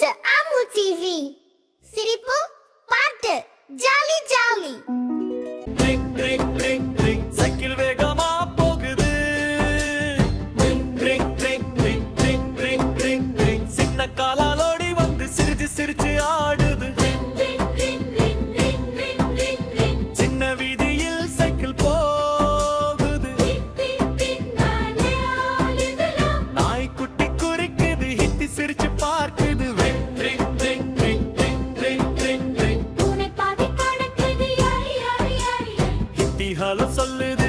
to Amu TV. சிரிப்பு பாட்டு jolly jolly. Drink drink drink drink cycle வேகமா போகுது. Drink drink drink drink drink drink drink drink சின்ன காலாலோடி வந்து சிரிச்சு சிரிச்சு ஆடுது. சின்ன வீதியில் சைக்கிள் போகுது. நாய்க்குட்டி குறிக்குது, ஹித்தி சிரிச்சு பார்க்குது. ஹலோ சொல்லுது.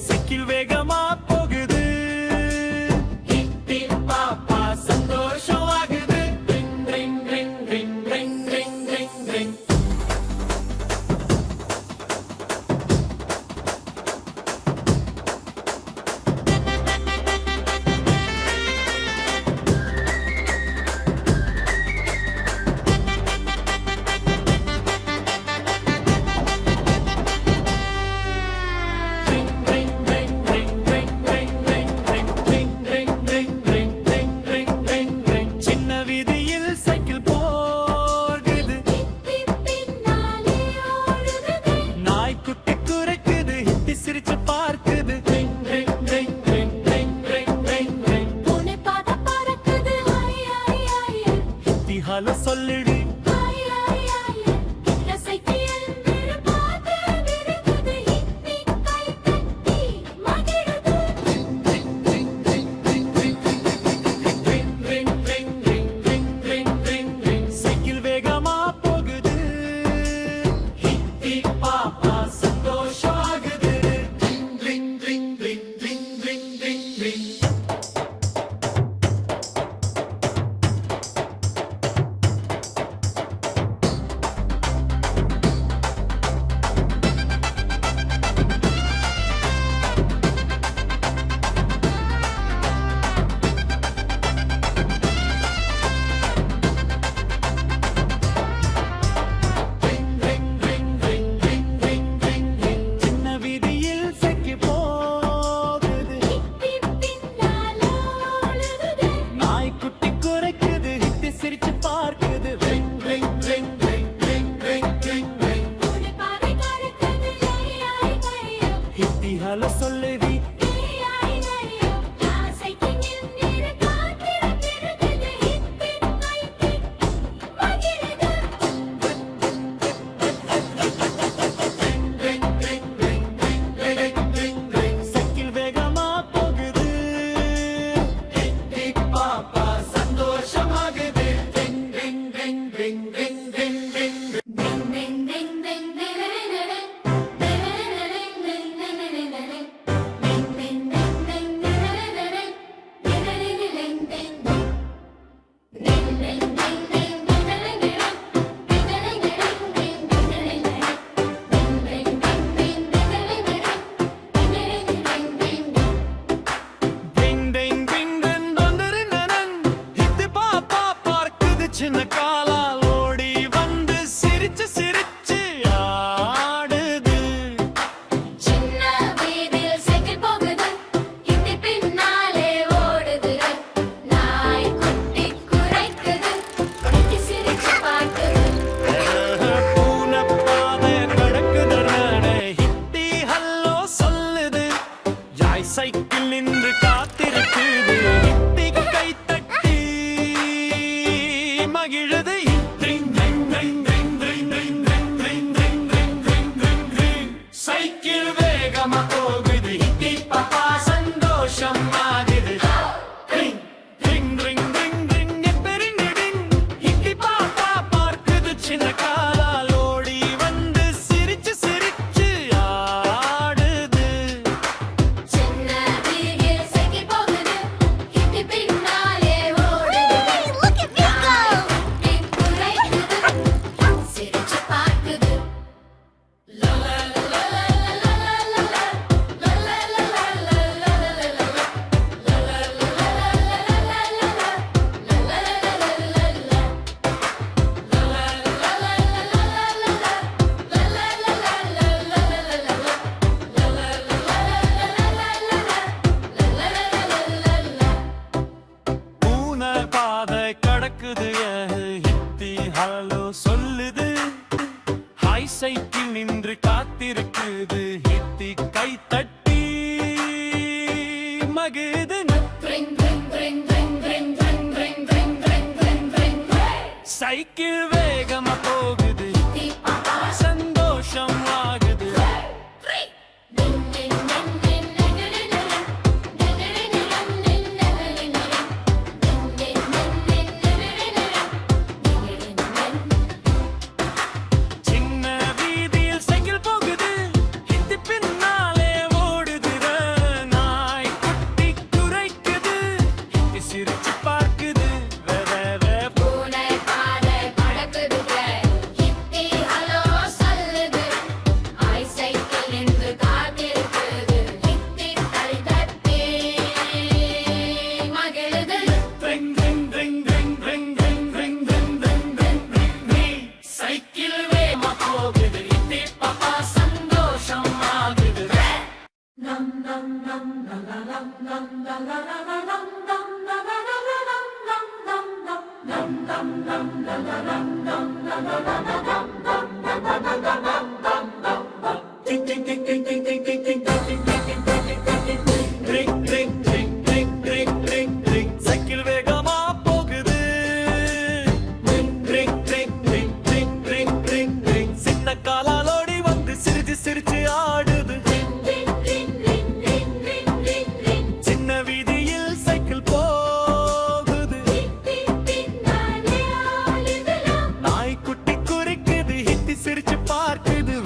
சைக்கிள் வேகமா போகுது. பாப்பா சந்தோஷம் ஆகுது. சிரிச்சு பார்க்குது. ஹலோ சொல்லுடி. சைக்கிள் வேகமா போகுது. பாப்பா சந்தோஷம் ஆகுது. சிரிச்சு பார்க்குது. ஹித்தி ஹலோ சொல்லுதி. சைக்கிள் வேகமா போகுது. பாப்பா சந்தோஷம் ஆகுது. சின்ன காலால் ஓடி வந்து சிரிச்சு சிரிச்சு ஆடுது. சின்ன வீதியில் சைக்கிள் போகுது. ஹிந்தி பின்னாலே ஓடுது. நாய்க்குட்டி குரைக்குது, ஹிந்தி சிரிச்சு பார்க்குது. பூனை பாதை கடக்குது. ஹிந்தி ஹல்லோ சொல்லுது. ஜாய் சைக்கிள் நின்று காத்திருக்குது. ஹிந்தி கை தட்டி மகிழுது. சைக்கிள் வேகமா போகுது. ஹித்தி பாப்பா சந்தோஷம் ஆகுது. ஹித்தி பாப்பா பார்க்குது. சின்ன காலால் ஓடி வந்து சிரிச்சு சிரிச்சு ஆடுது. சின்ன வீதியில் சைக்கிள் போகுது. ஹிந்தி பின்னாலே ஓடுது. Look at me go. ஹித்தி ஹலோ சொல்லுது ஹாய் சைக்கிள் நின்று காத்திருக்குது ஹித்தி கை தட்டி மகுது Ring, ring, ring, ring, ring, ring, ring, ring, ring, ring, ring, ring. Cycle வேகமா போகுது Hitti papa. சந்தோஷம் ஆகுது Free. Din, din, din, din, din, din, din, din. Din, din, din, din, din, din, din, din, din. Din, din, din, din, din, din, din, din. Din, din, din. சின்ன வீதியில் cycle போகுது ஹித்தி பின்னாலே ஓடுதுற நாய் குட்டி குறைக்குது ஹித்தி சிரிச்சு பார்க்குது பூனை பாதை பறக்குதுங்க. ஹித்தி ஹலோ சொல்லுது. ஹாய் சைக்கிள் நின்று காத்திருக்குது. ஹித்தி கை தட்டி மகிழுது. Ring ring ring ring ring ring ring ring ring ring ring cycle வேகமா போகுது ஹித்தி பாப்பா சந்தோஷம் ஆகுது சைக்கிள் வேகமா போகுது சின்ன காலாலோடி வந்து சிரிச்சு சிரிச்சு ஆடுது சின்ன வீதியில் சைக்கிள் போகுது நாய்க்குட்டி குறைக்குது ஹித்தி சிரிச்சு பார்க்குது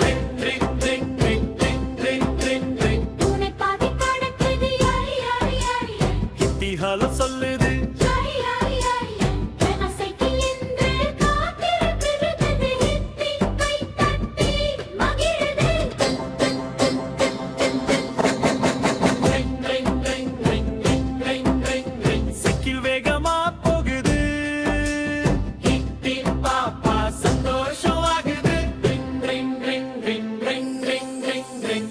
பூனை பாதை பறக்குது. யாரி, யாரி, யாரி. ஹித்தி ஹலோ சொல்லுது யாரி, யாரி, யாரி. வேகா சைக்கிள் நின்று காத்திருக்குது. ஹித்தி கை தட்டி மகிழுது. சைக்கிள் வேகமா போகுது ஹித்தி பாப்பா சந்தோஷம் ஆகுது ring ring ring ring ring ring ring ring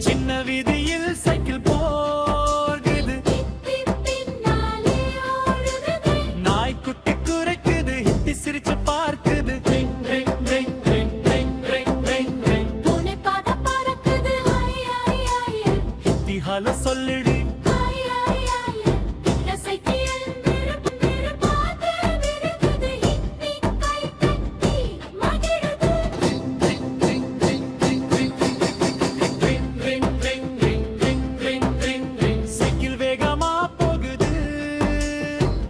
சின்ன வீதியில் சைக்கிள் போகுது ஹித்தி பின்னாலே ஓடுது. நாய்க்குட்டி குறைக்குது ஹித்தி சிரிச்சு பார்க்குது பூனை பாதை பறக்குது. Hi, hi, hi. ஹித்தி ஹலோ சொல்லுடி ஹாய், ஹாய், ஹாய். இந்த சைக்கிள் நிறு பாதை விருகுது. ஹித்தி கை தட்டி மகிழுது. சைக்கிள் வேகமா போகுது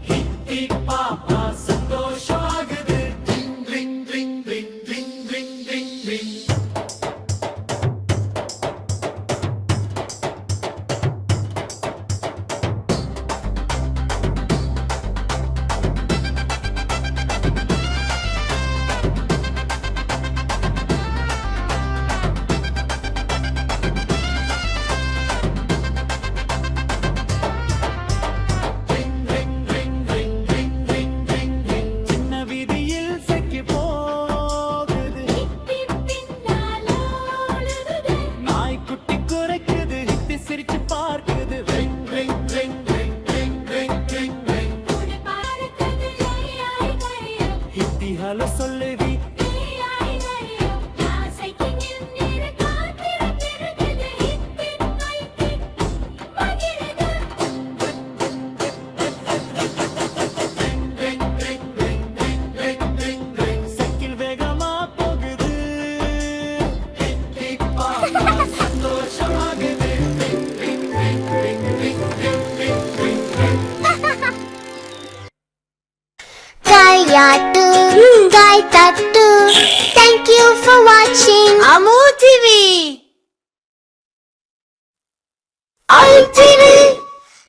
ஹித்தி பாப்பா சந்தோஷம் ஆகுது ring ring ring ring ring ring ring சின்ன வீதியில் சைக்கிள் போகுது ஹித்தி பின்னாலே ஓடுது. நாய்க்குட்டி குறைக்குது ஹித்தி சிரிச்சு பார்க்குது ring ring ring ring ring ring ring ring பூனை பறக்குது. Hi, hi, hi. ஹித்தி ஹலோ சொல்லுடி ஹாய், ஹாய், ஹாய். நான் சைக்கிள் நின்று காத்திருக்குது. ஹித்தி கை தட்டி மகிழுது. சைக்கிள் வேகமா போகுது ஹித்தி பாப்பா சந்தோஷம் ஆகுது Gayatu, Gaitatu. Thank you for watching Amu TV.